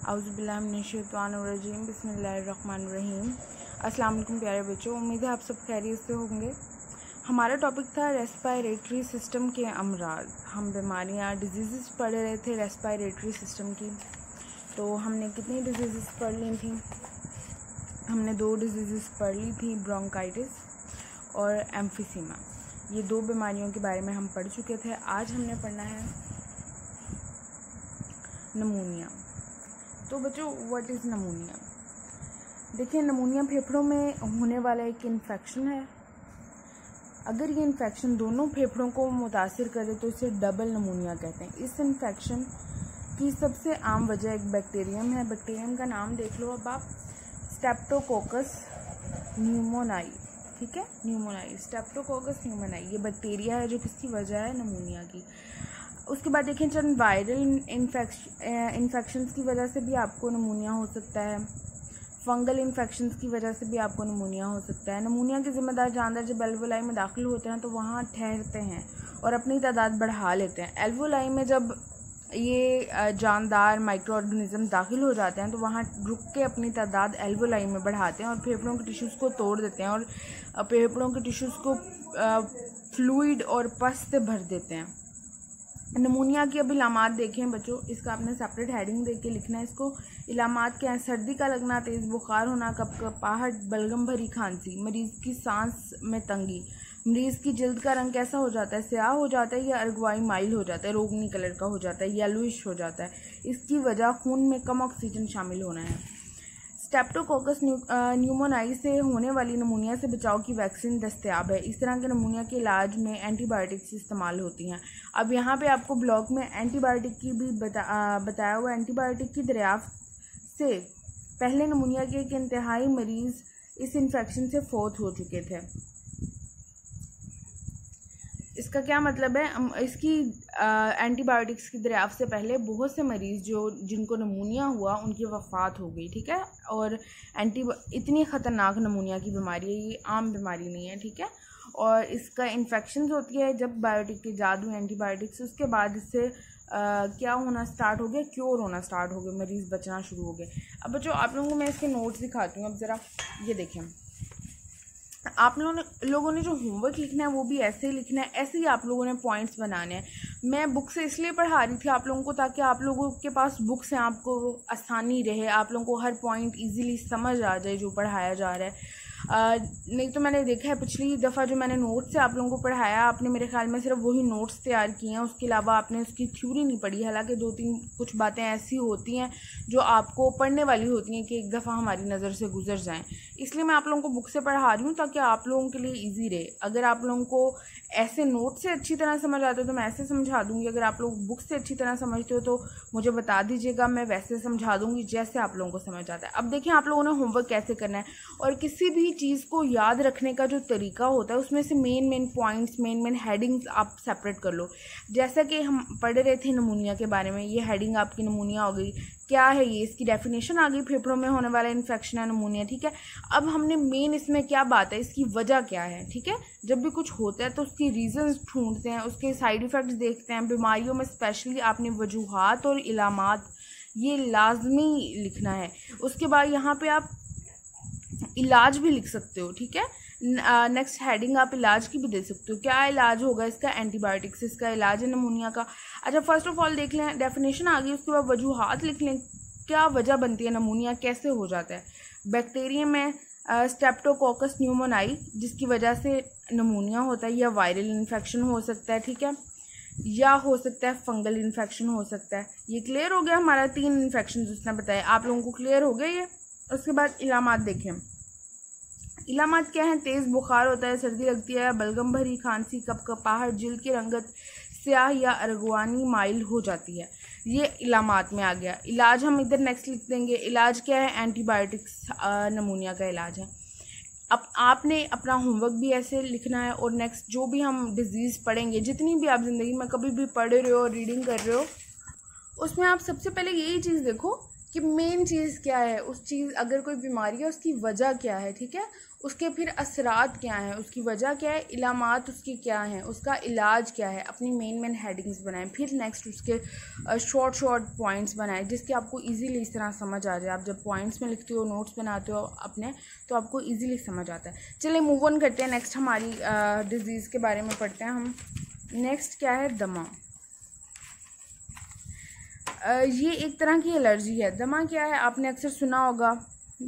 औज़ुबिल्लाहिमिनश्शैतानिर्रजीम बिस्मिल्लाहिर्रहमानिर्रहीम। अस्सलाम वालेकुम प्यारे बच्चों, उम्मीद है आप सब खैरियत से होंगे। हमारा टॉपिक था रेस्पिरेटरी सिस्टम के अमराज। हम बीमारियां डिजीज़ पढ़ रहे थे रेस्पिरेटरी सिस्टम की। तो हमने कितनी डिजीज़ पढ़ ली थी? हमने 2 डिजीज़ पढ़ ली थी, ब्रोंकाइटिस और एम्फीसीमा। ये 2 बीमारियों के बारे में हम पढ़ चुके थे। आज हमने पढ़ना है नमूनिया। तो बच्चों, व्हाट इज़ नमूनिया? देखिए, नमूनिया फेफड़ों में होने वाला एक इन्फेक्शन है। अगर ये इन्फेक्शन दोनों फेफड़ों को मुतासिर करे तो इसे डबल नमूनिया कहते हैं। इस इन्फेक्शन की सबसे आम वजह एक बैक्टीरियम है। बैक्टीरियम का नाम देख लो अब आप, स्ट्रेप्टोकोकस न्यूमोनाई। ठीक है, न्यूमोनाई, स्ट्रेप्टोकोकस न्यूमोनाई ये बैक्टीरिया है जो किसकी वजह है? नमूनिया की। उसके बाद देखें, चंद वायरल इन्फेक्शंस की वजह से भी आपको नमूनिया हो सकता है। फंगल इन्फेक्शंस की वजह से भी आपको नमूनिया हो सकता है। नमूनिया के ज़िम्मेदार जानवर जब एल्वोलाई में दाखिल होते हैं तो वहाँ ठहरते हैं और अपनी तादाद बढ़ा लेते हैं। एल्वोलाई में जब ये जानदार माइक्रो ऑर्गेनिज्म दाखिल हो जाते हैं तो वहाँ रुक के अपनी तादाद एल्वोलाई में बढ़ाते हैं और फेफड़ों के टिश्यूज़ को तोड़ देते हैं और फेफड़ों के टिश्यूज़ को फ्लूइड और पस से भर देते हैं। नमूनिया की अब इलामात देखें बच्चों, इसका आपने सेपरेट हेडिंग देख के लिखना है। इसको इलामात क्या है? सर्दी का लगना, तेज़ बुखार होना, कपकपाहट, बलगम भरी खांसी, मरीज़ की सांस में तंगी, मरीज़ की जल्द का रंग कैसा हो जाता है? स्याह हो जाता है या अरगवाई माइल हो जाता है, रोगनी कलर का हो जाता है, येलोइश हो जाता है। इसकी वजह खून में कम ऑक्सीजन शामिल होना है। स्ट्रेप्टोकोकस न्यूमोनाई से होने वाली नमूनिया से बचाव की वैक्सीन दस्तयाब है। इस तरह के नमूनिया के इलाज में एंटीबायोटिक्स इस्तेमाल होती हैं। अब यहाँ पे आपको ब्लॉक में एंटीबायोटिक की भी बताया हुआ। एंटीबायोटिक की दरियाफ्त से पहले नमूनिया के एक इंतहाई मरीज़ इस इन्फेक्शन से फौत हो चुके थे। इसका क्या मतलब है? इसकी एंटीबायोटिक्स की दरियाफ्त से पहले बहुत से मरीज़ जिनको नमूनिया हुआ उनकी वफ़ात हो गई। ठीक है, और इतनी ख़तरनाक नमूनिया की बीमारी है, ये आम बीमारी नहीं है। ठीक है, और इसका इन्फेक्शन होती है जब बायोटिक के जादू एंटीबायोटिक्स, उसके बाद इससे क्या होना स्टार्ट हो गया? क्योर होना स्टार्ट हो गया, मरीज़ बचना शुरू हो गए। अब बच्चों, आप लोगों को मैं इसके नोट्स दिखाती हूँ। अब ज़रा ये देखें, आप लोगों ने जो होमवर्क लिखना है वो भी ऐसे ही लिखना है, ऐसे ही आप लोगों ने पॉइंट्स बनाने हैं। मैं बुक से इसलिए पढ़ा रही थी आप लोगों को ताकि आप लोगों के पास बुक से आपको आसानी रहे, आप लोगों को हर पॉइंट इजीली समझ आ जाए जो पढ़ाया जा रहा है। नहीं तो मैंने देखा है पिछली दफ़ा जो मैंने नोट्स से आप लोगों को पढ़ाया, आपने मेरे ख्याल में सिर्फ वही नोट्स तैयार किए हैं, उसके अलावा आपने उसकी थ्योरी नहीं पढ़ी। हालांकि 2-3 कुछ बातें ऐसी होती हैं जो आपको पढ़ने वाली होती हैं कि एक दफ़ा हमारी नज़र से गुजर जाएं। इसलिए मैं आप लोगों को बुक से पढ़ा रही हूँ ताकि आप लोगों के लिए ईजी रहे। अगर आप लोगों को ऐसे नोट से अच्छी तरह समझ आते हो तो मैं ऐसे समझा दूँगी। अगर आप लोग बुक से अच्छी तरह समझते हो तो मुझे बता दीजिएगा, मैं वैसे समझा दूँगी जैसे आप लोगों को समझ आता है। अब देखिए, आप लोगों ने होमवर्क कैसे करना है और किसी भी चीज़ को याद रखने का जो तरीका होता है उसमें से मेन पॉइंट्स, मेन हेडिंग्स आप सेपरेट कर लो। जैसा कि हम पढ़ रहे थे नमूनिया के बारे में, ये हेडिंग आपकी नमूनिया हो गई। क्या है ये? इसकी डेफिनेशन आ गई, फेफड़ों में होने वाला इन्फेक्शन है नमूनिया। ठीक है, अब हमने मेन इसमें क्या बात है, इसकी वजह क्या है। ठीक है, जब भी कुछ होता है तो उसकी रीजंस ढूंढते हैं, उसके साइड इफ़ेक्ट्स देखते हैं। बीमारियों में स्पेशली आपने वजूहात और इलामात ये लाजमी लिखना है। उसके बाद यहाँ पे आप इलाज भी लिख सकते हो। ठीक है, नेक्स्ट हेडिंग आप इलाज की भी दे सकते हो। क्या इलाज होगा इसका? एंटीबायोटिक्स इसका इलाज है नमूनिया का। अच्छा, फर्स्ट ऑफ ऑल देख लें, डेफिनेशन आ गई, उसके बाद वजूहात लिख लें, क्या वजह बनती है नमूनिया, कैसे हो जाता है। बैक्टीरियम में स्ट्रेप्टोकोकस न्यूमोनाई जिसकी वजह से नमूनिया होता है, या वायरल इन्फेक्शन हो सकता है। ठीक है, या हो सकता है फंगल इन्फेक्शन हो सकता है। ये क्लियर हो गया हमारा 3 इन्फेक्शन उसने बताया। आप लोगों को क्लियर हो गया ये? उसके बाद इलामात देखें। इलामात क्या है? तेज़ बुखार होता है, सर्दी लगती है, बलगम भरी खांसी, कपकपाहट, जल्द की रंगत स्याह या अरगवानी माइल हो जाती है। ये इलामात में आ गया। इलाज हम इधर नेक्स्ट लिख देंगे। इलाज क्या है? एंटीबायोटिक्स नमूनिया का इलाज है। अब आपने अपना होमवर्क भी ऐसे लिखना है और नेक्स्ट जो भी हम डिजीज़ पढ़ेंगे, जितनी भी आप ज़िंदगी में कभी भी पढ़ रहे हो, रीडिंग कर रहे हो, उसमें आप सबसे पहले यही चीज़ देखो कि मेन चीज़ क्या है, उस चीज़ अगर कोई बीमारी है उसकी वजह क्या है, ठीक है, उसके फिर असरात क्या हैं, उसकी वजह क्या है, इलामात उसकी क्या हैं, उसका इलाज क्या है, अपनी मेन हेडिंग्स बनाएं। फिर नेक्स्ट उसके शॉर्ट पॉइंट्स बनाएं जिसके आपको इजीली इस तरह समझ आ जाए। आप जब पॉइंट्स में लिखते हो, नोट्स बनाते हो अपने, तो आपको इजीली समझ आता है। चलिए मूव ऑन करते हैं, नेक्स्ट हमारी डिजीज़ के बारे में पढ़ते हैं हम। नेक्स्ट क्या है, दमा। ये एक तरह की एलर्जी है। दमा क्या है, आपने अक्सर सुना होगा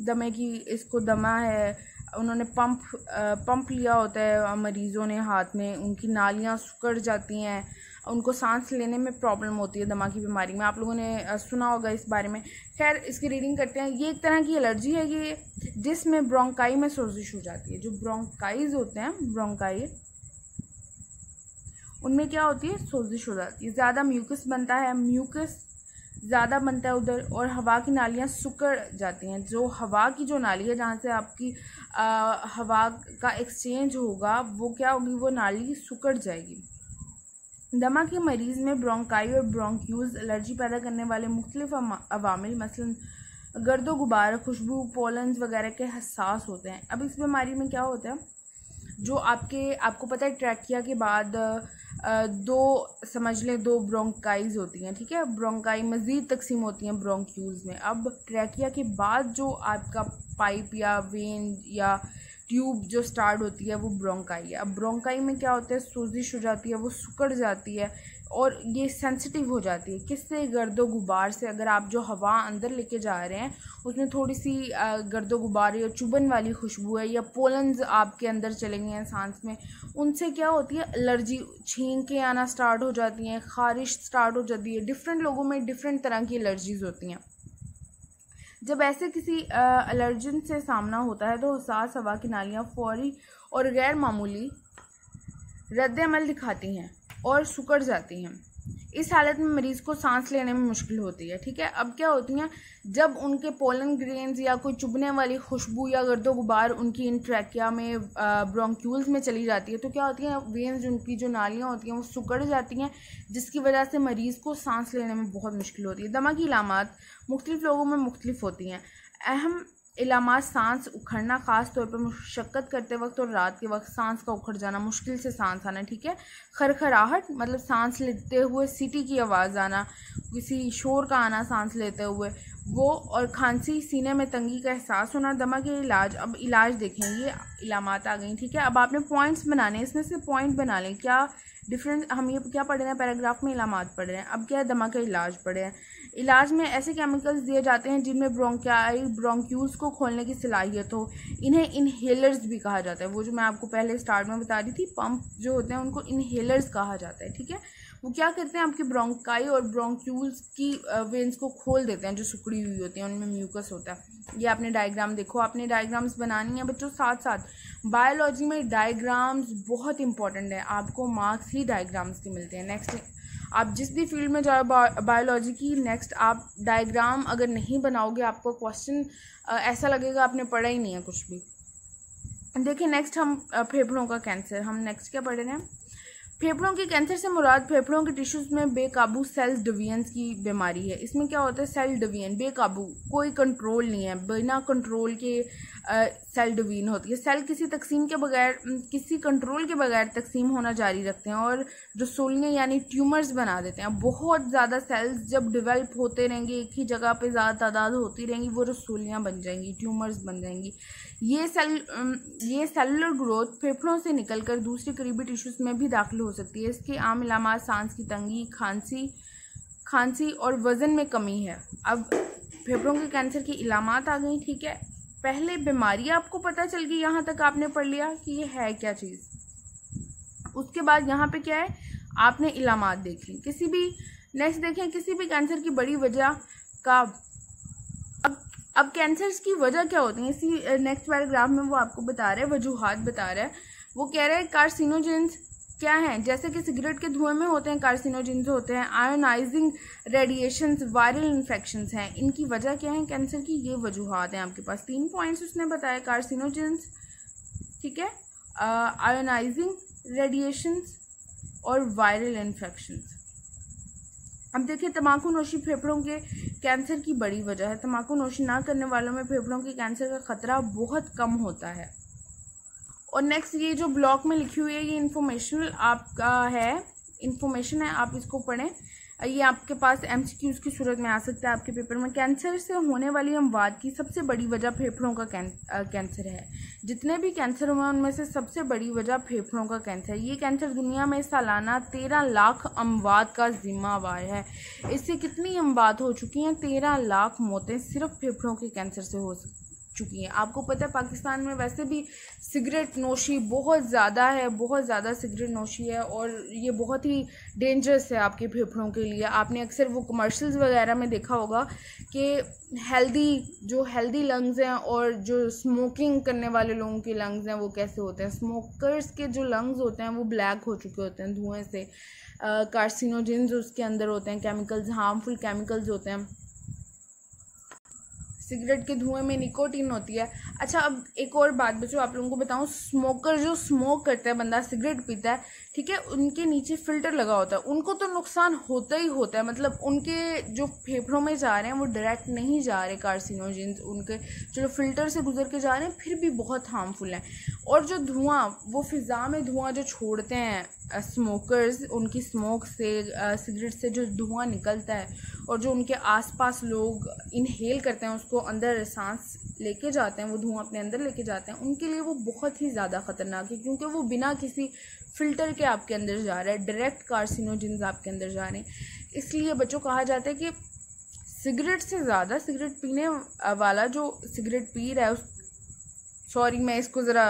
दमे की, इसको दमा है, उन्होंने पंप लिया होता है मरीज़ों ने हाथ में, उनकी नालियाँ सिकुड़ जाती हैं, उनको सांस लेने में प्रॉब्लम होती है दमा की बीमारी में। आप लोगों ने सुना होगा इस बारे में। खैर इसकी रीडिंग करते हैं। ये एक तरह की एलर्जी है ये, जिसमें ब्रोंकाई में सोजिश हो जाती है। जो ब्रोंकाइज होते हैं, ब्रोंकाई, उनमें क्या होती है, सोजिश हो जाती है, ज़्यादा म्यूकस बनता है, म्यूकस ज़्यादा बनता है उधर, और हवा की नालियाँ सिकुड़ जाती हैं। जो हवा की जो नाली है, जहाँ से आपकी हवा का एक्सचेंज होगा, वो क्या होगी, वो नाली सिकुड़ जाएगी। दमा के मरीज़ में ब्रोंकाई और ब्रोंक्यूल्स एलर्जी पैदा करने वाले मुख्तलिफ अवामिल मसलन गर्दो गुबार, खुशबू, पोलन्स वगैरह के हसास होते हैं। अब इस बीमारी में क्या होता है, जो आपको पता है ट्रैकिया के बाद समझ लें दो ब्रोंकाइज होती हैं, ठीक है। ब्रोंकाई मज़ीद तकसीम होती हैं ब्रोंक्यूल्स में। अब ट्रैकिया के बाद जो आपका पाइप या वेन या ट्यूब जो स्टार्ट होती है, वो ब्रोंकाई है। अब ब्रोंकाई में क्या होता है, सोजिश हो जाती है, वो सिकुड़ जाती है और ये सेंसिटिव हो जाती है। किससे, गर्दो गुबार से। अगर आप जो हवा अंदर लेके जा रहे हैं उसमें थोड़ी सी गर्दो गुबार या चुभन वाली खुशबू है, या पोलन्स आपके अंदर चले गए हैं सांस में, उनसे क्या होती है, एलर्जी, छींकें आना स्टार्ट हो जाती हैं, खारिश स्टार्ट हो जाती है। डिफरेंट लोगों में डिफरेंट तरह की एलर्जीज होती हैं। जब ऐसे किसी एलर्जन से सामना होता है तो हसास हवा की नालियाँ फौरी और गैर मामूली रद्द-ए-अमल दिखाती हैं और सिकुड़ जाती हैं। इस हालत में मरीज़ को सांस लेने में मुश्किल होती है, ठीक है। अब क्या होती हैं, जब उनके पोलन ग्रेन्स या कोई चुभने वाली खुशबू या गर्दो गुबार उनकी इन ट्रैकिया में ब्रोंक्यूल्स में चली जाती है, तो क्या होती हैं, वेन्स, उनकी जो नालियाँ होती हैं वो सिकुड़ जाती हैं, जिसकी वजह से मरीज़ को सांस लेने में बहुत मुश्किल होती है। दमा की इलामात मुख्तलिफ लोगों में मुख्तलिफ होती हैं। अहम इलामात सांस उखड़ना, ख़ास तौर पर मुशक्क़त करते वक्त और रात के वक्त सांस का उखड़ जाना, मुश्किल से सांस आना, ठीक है। खरखराहट मतलब सांस लेते हुए सीटी की आवाज़ आना, किसी शोर का आना सांस लेते हुए वो, और खांसी, सीने में तंगी का एहसास होना। दमा के इलाज, अब इलाज देखें, ये इलामात आ गई, ठीक है। अब आपने पॉइंट्स बनाने, इसमें से पॉइंट बना लें। क्या डिफरेंस, हम ये क्या पढ़ रहे हैं, पैराग्राफ में इलामात पढ़ रहे हैं। अब क्या है, दमा का इलाज पढ़ रहे हैं। इलाज में ऐसे केमिकल्स दिए जाते हैं जिनमें ब्रोंक्यूल्स को खोलने की सलाहियत हो। इन्हें इनहेलर्स भी कहा जाता है। वो जो मैं आपको पहले स्टार्ट में बता रही थी, पंप जो होते हैं उनको इनहेलर्स कहा जाता है, ठीक है। वो क्या करते हैं, आपकी ब्रोंकाई और ब्रोंक्यूल्स की वेन्स को खोल देते हैं जो सिकुड़ी हुई होती हैं, उनमें म्यूकस होता है। ये आपने डायग्राम देखो, आपने डायग्राम्स बनानी है बच्चों। साथ साथ बायोलॉजी में डायग्राम्स बहुत इंपॉर्टेंट है, आपको मार्क्स ही डायग्राम्स के मिलते हैं। नेक्स्ट, आप जिस भी फील्ड में जाओ बायोलॉजी की, नेक्स्ट आप डायग्राम अगर नहीं बनाओगे, आपको क्वेश्चन ऐसा लगेगा आपने पढ़ा ही नहीं है कुछ भी। देखिए नेक्स्ट हम फेफड़ों का कैंसर, हम नेक्स्ट क्या पढ़ रहे हैं, फेफड़ों के कैंसर से मुराद फेफड़ों के टिश्यूज़ में बेकाबू सेल्स डिवीजन्स की बीमारी है। इसमें क्या होता है, सेल डिवीजन, बेकाबू, कोई कंट्रोल नहीं है, बिना कंट्रोल के सेल डिवीजन होती है। सेल किसी तकसीम के बगैर, किसी कंट्रोल के बगैर तकसीम होना जारी रखते हैं और रसूलियाँ यानी ट्यूमर्स बना देते हैं। बहुत ज़्यादा सेल्स जब डेवलप होते रहेंगे, एक ही जगह पे ज़्यादा तादाद होती रहेंगी, वो रसूलियाँ बन जाएंगी, ट्यूमर्स बन जाएंगी। ये सेलुलर ग्रोथ फेफड़ों से निकलकर दूसरी करीबी टिश्यूज़ में भी दाखिल हो सकती है। इसके आम इलामात सांस की तंगी, खांसी और वज़न में कमी है। अब फेफड़ों के कैंसर की इलामात आ गई, ठीक है। पहले बीमारी आपको पता चल गई, यहाँ तक आपने पढ़ लिया कि ये है क्या चीज़। उसके बाद यहाँ पे क्या है, आपने इलामात देख ली। किसी भी, नेक्स्ट देखें, किसी भी कैंसर की बड़ी वजह का, अब कैंसर्स की वजह क्या होती है, इसी नेक्स्ट पैराग्राफ में वो आपको बता रहे हैं, वजूहात बता रहा है। वो कह रहे हैं कार्सिनोजेंस क्या हैं, जैसे कि सिगरेट के धुएं में होते हैं कार्सिनोजेंस होते हैं, आयोनाइजिंग रेडिएशंस, वायरल इन्फेक्शंस हैं। इनकी वजह क्या है कैंसर की, ये वजूहात हैं आपके पास। 3 पॉइंट्स उसने बताया, कार्सिनोजेंस, ठीक है, आयोनाइजिंग रेडिएशंस और वायरल इन्फेक्शंस। अब देखिए, तम्बाकू नोशी फेफड़ों के कैंसर की बड़ी वजह है। तम्बाकू नोशी ना करने वालों में फेफड़ों के कैंसर का खतरा बहुत कम होता है। और नेक्स्ट, ये जो ब्लॉग में लिखी हुई है ये इन्फॉर्मेशन है, आप इसको पढ़ें। ये आपके पास MCQs की सूरत में आ सकता है आपके पेपर में। कैंसर से होने वाली अमवात की सबसे बड़ी वजह फेफड़ों का कैंसर है। जितने भी कैंसर हुए उनमें से सबसे बड़ी वजह फेफड़ों का कैंसर है। ये कैंसर दुनिया में सालाना 13 लाख अमवात का जिम्मेवार है। इससे कितनी अमवात हो चुकी हैं? 13 लाख मौतें सिर्फ फेफड़ों के कैंसर से हो चुकी हैं। आपको पता है पाकिस्तान में वैसे भी सिगरेट नोशी बहुत ज़्यादा है, बहुत ज़्यादा सिगरेट नोशी है, और ये बहुत ही डेंजरस है आपके फेफड़ों के लिए। आपने अक्सर वो कमर्शियल्स वगैरह में देखा होगा कि हेल्दी लंग्स हैं और जो स्मोकिंग करने वाले लोगों के लंग्स हैं वो कैसे होते हैं। स्मोकर्स के जो लंग्स होते हैं वो ब्लैक हो चुके होते हैं धुएं से। कार्सिनोजेंस उसके अंदर होते हैं, केमिकल्स, हार्मफुल केमिकल्स होते हैं। सिगरेट के धुएं में निकोटीन होती है। अच्छा, अब एक और बात बच्चों आप लोगों को बताऊं, स्मोकर जो स्मोक करता है, बंदा सिगरेट पीता है, ठीक है, उनके नीचे फिल्टर लगा होता है, उनको तो नुकसान होता ही होता है। मतलब उनके जो फेफड़ों में जा रहे हैं वो डायरेक्ट नहीं जा रहे कार्सिनोजेंस, उनके जो फिल्टर से गुजर के जा रहे हैं फिर भी बहुत हार्मफुल हैं। और जो धुआं, वो फिज़ा में धुआं जो छोड़ते हैं स्मोकर्स, उनकी स्मोक से, सिगरेट से जो धुआं निकलता है और जो उनके आसपास लोग इनहेल करते हैं, उसको अंदर सांस लेके जाते हैं, वो धुआं अपने अंदर लेके जाते हैं, उनके लिए वो बहुत ही ज़्यादा ख़तरनाक है, क्योंकि वो बिना किसी फ़िल्टर के आपके अंदर जा रहा है, डायरेक्ट कार्सिनोजेंस आपके अंदर जा रहे हैं। इसलिए बच्चों कहा जाता है कि सिगरेट से ज़्यादा सिगरेट पीने वाला जो सिगरेट पी रहा है सॉरी मैं इसको ज़रा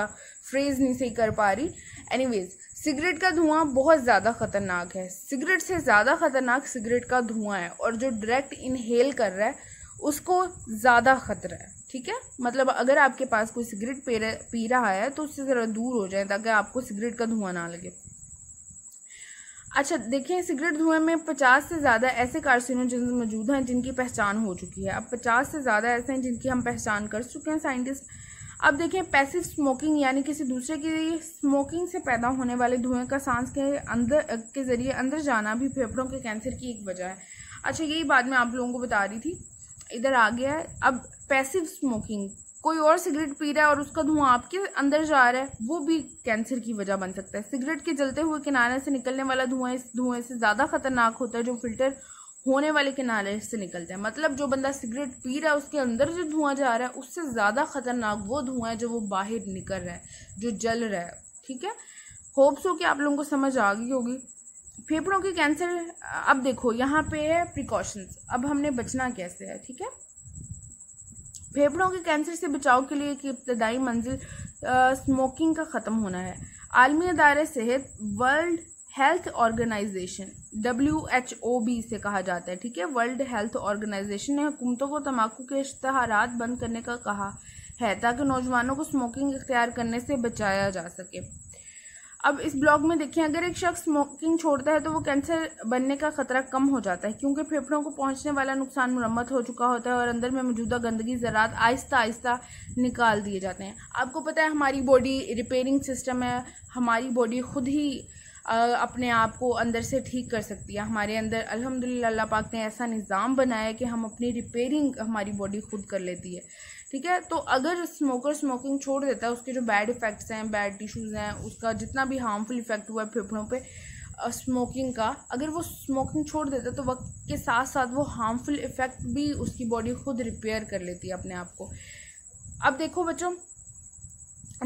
फ्रेज़ नहीं सही कर पा रही, एनीवेज, सिगरेट का धुआं बहुत ज़्यादा ख़तरनाक है। सिगरेट से ज़्यादा ख़तरनाक सिगरेट का धुआं है, और जो डायरेक्ट इनहेल कर रहा है उसको ज़्यादा ख़तरा है, ठीक है। मतलब अगर आपके पास कोई सिगरेट पी रहा है तो उससे ज़रा दूर हो जाए ताकि आपको सिगरेट का धुआं ना लगे। अच्छा देखिए, सिगरेट धुएं में 50 से ज़्यादा ऐसे कार्सिनोजेंस मौजूद हैं जिनकी पहचान हो चुकी है। अब 50 से ज़्यादा ऐसे हैं जिनकी हम पहचान कर चुके हैं साइंटिस्ट। अब देखें, पैसिव स्मोकिंग यानी किसी दूसरे की स्मोकिंग से पैदा होने वाले धुएं का सांस के ज़रिए अंदर जाना भी फेफड़ों के कैंसर की एक वजह है। अच्छा, यही बात मैं आप लोगों को बता रही थी, इधर आ गया है। अब पैसिव स्मोकिंग, कोई और सिगरेट पी रहा है और उसका धुआं आपके अंदर जा रहा है, वो भी कैंसर की वजह बन सकता है। सिगरेट के जलते हुए किनारे से निकलने वाला धुआं इस धुएं से ज़्यादा खतरनाक होता है जो फिल्टर होने वाले किनारे से निकलता है। मतलब जो बंदा सिगरेट पी रहा है उसके अंदर जो धुआं जा रहा है उससे ज़्यादा खतरनाक वो धुआं है जो वो बाहर निकल रहा है, जो जल रहा है, ठीक है। होप सो कि आप लोगों को समझ आ गई होगी। फेफड़ों के कैंसर, अब देखो यहाँ पे है प्रिकॉशंस, अब हमने बचना कैसे है, ठीक है। फेफड़ों के कैंसर से बचाव के लिए एक इब्तदाई मंजिल स्मोकिंग का ख़त्म होना है। आलमी अदारे सेहत, वर्ल्ड हेल्थ ऑर्गेनाइजेशन, WHO भी इसे कहा जाता है, ठीक है। वर्ल्ड हेल्थ ऑर्गेनाइजेशन ने हुकूमतों को तंबाकू के इश्तहारात बंद करने का कहा है ताकि नौजवानों को स्मोकिंग इख्तियार करने से बचाया जा सके। अब इस ब्लॉग में देखें, अगर एक शख्स स्मोकिंग छोड़ता है तो वो कैंसर बनने का खतरा कम हो जाता है, क्योंकि फेफड़ों को पहुंचने वाला नुकसान मुरम्मत हो चुका होता है और अंदर में मौजूदा गंदगी ज़रात आहिस्ता आहिस्ता निकाल दिए जाते हैं। आपको पता है हमारी बॉडी रिपेयरिंग सिस्टम है, हमारी बॉडी खुद ही अपने आप को अंदर से ठीक कर सकती है। हमारे अंदर अल्हम्दुलिल्लाह अल्लाह पाक ने ऐसा निज़ाम बनाया है कि हम अपनी रिपेयरिंग हमारी बॉडी खुद कर लेती है, ठीक है। तो अगर स्मोकर स्मोकिंग छोड़ देता है, उसके जो बैड इफ़ेक्ट्स हैं, बैड टिश्यूज़ हैं, उसका जितना भी हार्मफुल इफ़ेक्ट हुआ है फेफड़ों पे स्मोकिंग का, अगर वो स्मोकिंग छोड़ देता है तो वक्त के साथ साथ वो हार्मफुल इफ़ेक्ट भी उसकी बॉडी खुद रिपेयर कर लेती है अपने आप को। अब देखो बच्चों,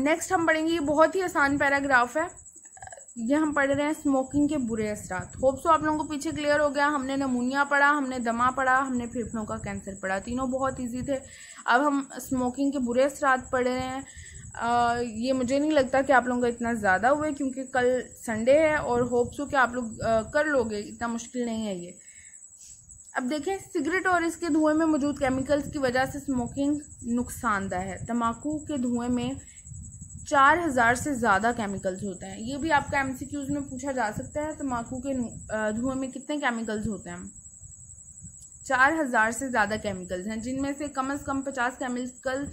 नेक्स्ट हम पढ़ेंगे, ये बहुत ही आसान पैराग्राफ है, ये हम पढ़ रहे हैं स्मोकिंग के बुरे असरात। होप सो आप लोगों को पीछे क्लियर हो गया। हमने नमूनिया पढ़ा, हमने दमा पढ़ा, हमने फेफड़ों का कैंसर पढ़ा, तीनों बहुत इजी थे। अब हम स्मोकिंग के बुरे असरात पढ़ रहे हैं। ये मुझे नहीं लगता कि आप लोगों का इतना ज़्यादा हुए, क्योंकि कल संडे है और होप सो कि आप लोग कर लोगे, इतना मुश्किल नहीं है ये। अब देखें, सिगरेट और इसके धुएं में मौजूद केमिकल्स की वजह से स्मोकिंग नुकसानदेह है। तम्बाकू के धुएं में 4000 से ज़्यादा केमिकल्स होते हैं। ये भी आपका MCQs में पूछा जा सकता है, तम्बाकू के धुएं में कितने केमिकल्स होते हैं। 4000 से ज़्यादा केमिकल्स हैं, जिनमें से कम 50 केमिकल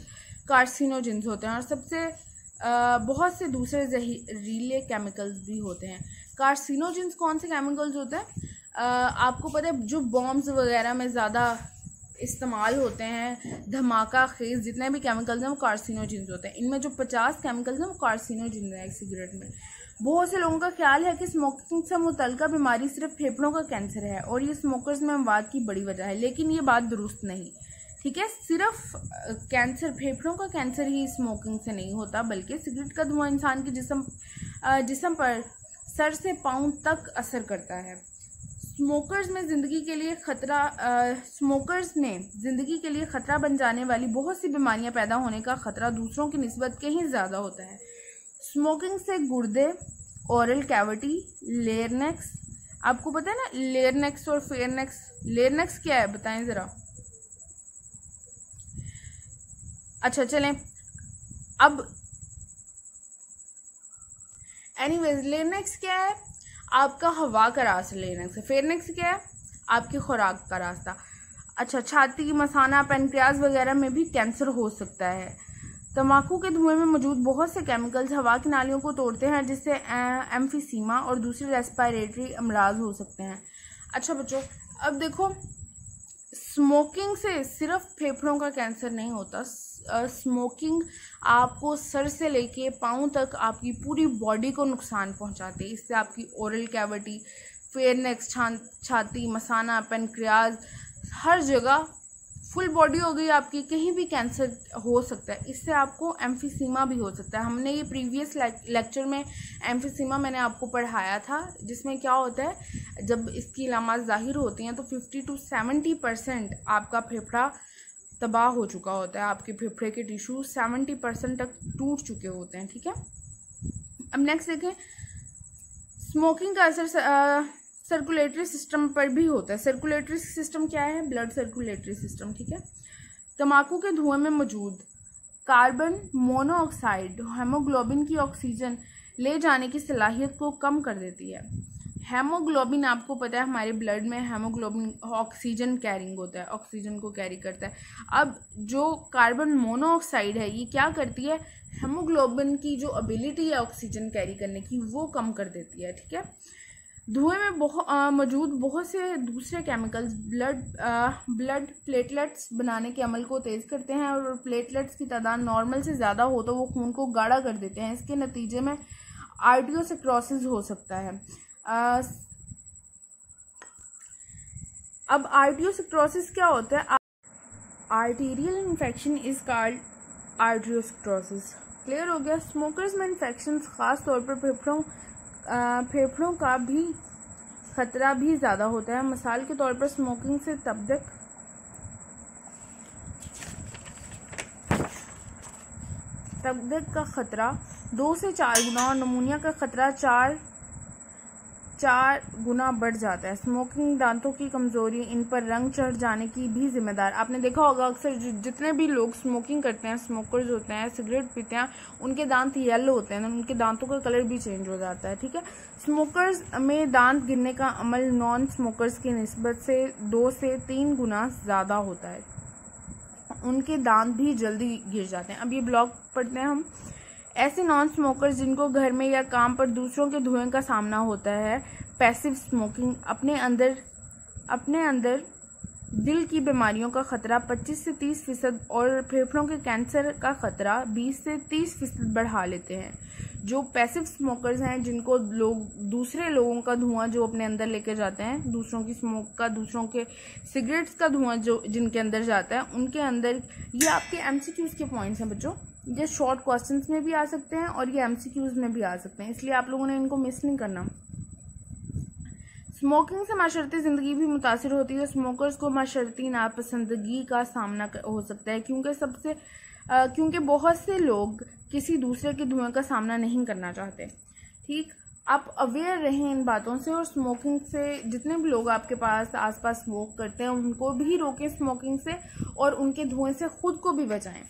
कार्सिनोजेंस होते हैं और सबसे बहुत से दूसरे जहरीले केमिकल्स भी होते हैं। कार्सिनोजेंस कौन से केमिकल्स होते हैं? आपको पता है जो बॉम्ब्स वगैरह में ज़्यादा इस्तेमाल होते हैं, धमाका खेज जितने भी केमिकल्स हैं वो कार्सिनोजेंस होते हैं। इनमें जो 50 केमिकल्स हैं वो कार्सिनोजेंस हैं एक सिगरेट में। बहुत से लोगों का ख्याल है कि स्मोकिंग से मुतल्लिका बीमारी सिर्फ फेफड़ों का कैंसर है और ये स्मोकर्स में अमवात की बड़ी वजह है, लेकिन ये बात दुरुस्त नहीं। ठीक है, सिर्फ कैंसर, फेफड़ों का कैंसर ही स्मोकिंग से नहीं होता, बल्कि सिगरेट का धुआं इंसान के जिस्म पर सर से पाँव तक असर करता है। स्मोकर्स ने ज़िंदगी के लिए ख़तरा बन जाने वाली बहुत सी बीमारियां पैदा होने का ख़तरा दूसरों की निस्बत कहीं ज़्यादा होता है। स्मोकिंग से गुर्दे, ओरल कैविटी, लेयरनेक्स, आपको पता है ना लेयरनेक्स और फेयरनेक्स। लेयरनेक्स क्या है बताएं ज़रा। अच्छा चलें, अब एनीवेज लेयरनेक्स क्या है? आपका हवा का रास्ता लेयरनेक्स है। फेयरनेक्स क्या है? आपकी खुराक का रास्ता। अच्छा, छाती, मसाना, पेनक्रियाज वगैरह में भी कैंसर हो सकता है। तंबाकू के धुएं में मौजूद बहुत से केमिकल्स हवा की नालियों को तोड़ते हैं, जिससे एम्फीसीमा और दूसरे रेस्पिरेटरी अमराज हो सकते हैं। अच्छा बच्चों, अब देखो, स्मोकिंग से सिर्फ फेफड़ों का कैंसर नहीं होता। स्मोकिंग आपको सर से लेके पाँव तक आपकी पूरी बॉडी को नुकसान पहुंचाते हैं। इससे आपकी ओरल कैविटी, फेयरनेक्स, छाती, मसाना, पेनक्रियाज, हर जगह फुल बॉडी हो गई आपकी, कहीं भी कैंसर हो सकता है। इससे आपको एम्फीसीमा भी हो सकता है। हमने ये प्रीवियस लेक्चर में एम्फीसीमा मैंने आपको पढ़ाया था, जिसमें क्या होता है, जब इसकी अलामत ज़ाहिर होती हैं तो 50 to 70% आपका फेफड़ा तबाह हो चुका होता है। आपके फेफड़े के टिश्यू 70% तक टूट चुके होते हैं। ठीक है, अब नेक्स्ट देखें, स्मोकिंग का असर सर्कुलेटरी सिस्टम पर भी होता है। सर्कुलेटरी सिस्टम क्या है? Blood circulatory system. ठीक है, तंबाकू के धुएं में मौजूद कार्बन मोनोऑक्साइड हेमोग्लोबिन की ऑक्सीजन ले जाने की सलाहियत को कम कर देती है। हेमोग्लोबिन आपको पता है हमारे ब्लड में हेमोग्लोबिन ऑक्सीजन कैरिंग होता है, ऑक्सीजन को कैरी करता है। अब जो कार्बन मोनोऑक्साइड है ये क्या करती है, हेमोग्लोबिन की जो एबिलिटी है ऑक्सीजन कैरी करने की वो कम कर देती है। ठीक है, धुएं में मौजूद बहुत से दूसरे केमिकल्स ब्लड प्लेटलेट्स बनाने के अमल को तेज़ करते हैं और प्लेटलेट्स की तादाद नॉर्मल से ज़्यादा हो तो वो खून को गाढ़ा कर देते हैं। इसके नतीजे में आर्टियोसिक्रोसिस हो सकता है। अब आर्टियोसिक्रोसिस क्या होता है? Arterial infection is called arteriosclerosis. Clear हो गया? स्मोकर्स में इन्फेक्शन ख़ास तौर पर फेफड़ों का भी खतरा भी ज़्यादा होता है। मिसाल के तौर पर स्मोकिंग से तबदक का खतरा 2 से 4 गुना और नमूनिया का खतरा 4 गुना बढ़ जाता है। स्मोकिंग दांतों की कमज़ोरी, इन पर रंग चढ़ जाने की भी जिम्मेदार। आपने देखा होगा अक्सर जितने भी लोग स्मोकिंग करते हैं, स्मोकर्स होते हैं, सिगरेट पीते हैं, उनके दांत येलो होते हैं, उनके दांतों का कलर भी चेंज हो जाता है। ठीक है, स्मोकर्स में दांत गिरने का अमल नॉन स्मोकर्स की निस्बत से 2 से 3 गुना ज़्यादा होता है। उनके दांत भी जल्दी गिर जाते हैं। अब ये ब्लॉग पढ़ते हैं हम। ऐसे नॉन स्मोकर्स जिनको घर में या काम पर दूसरों के धुएं का सामना होता है, पैसिव स्मोकिंग, अपने अंदर दिल की बीमारियों का खतरा 25 से 30% और फेफड़ों के कैंसर का खतरा 20 से 30% बढ़ा लेते हैं। जो पैसिव स्मोकर्स हैं, जिनको दूसरे लोगों का धुआं जो अपने अंदर लेके जाते हैं, दूसरों की स्मोक का, दूसरों के सिगरेट्स का धुआं जो जिनके अंदर जाता है, उनके अंदर, ये आपके MCQs के पॉइंट्स हैं बच्चों। ये शॉर्ट क्वेश्चंस में भी आ सकते हैं और ये MCQs में भी आ सकते हैं, इसलिए आप लोगों ने इनको मिस नहीं करना। स्मोकिंग से माशरती ज़िंदगी भी मुतासिर होती है। स्मोकर्स को माशरती नापसंदगी का सामना हो सकता है क्योंकि बहुत से लोग किसी दूसरे के धुएं का सामना नहीं करना चाहते। ठीक, आप अवेयर रहें इन बातों से और स्मोकिंग से जितने भी लोग आपके पास आसपास स्मोक करते हैं उनको भी रोकें स्मोकिंग से और उनके धुएं से खुद को भी बचाएं।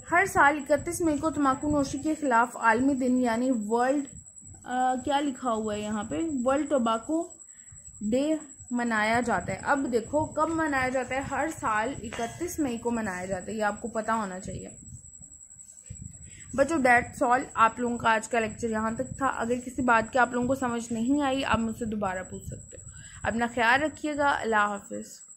हर साल 31 मई को तंबाकू नोशी के खिलाफ आलमी दिन यानी वर्ल्ड क्या लिखा हुआ है यहाँ पे, वर्ल्ड टोबैको डे मनाया जाता है। अब देखो कब मनाया जाता है, हर साल 31 मई को मनाया जाता है, ये आपको पता होना चाहिए बच्चों। दैट्स ऑल, आप लोगों का आज का लेक्चर यहाँ तक था। अगर किसी बात की आप लोगों को समझ नहीं आई, आप मुझसे दोबारा पूछ सकते हो। अपना ख्याल रखिएगा। अल्लाह हाफ़िज़।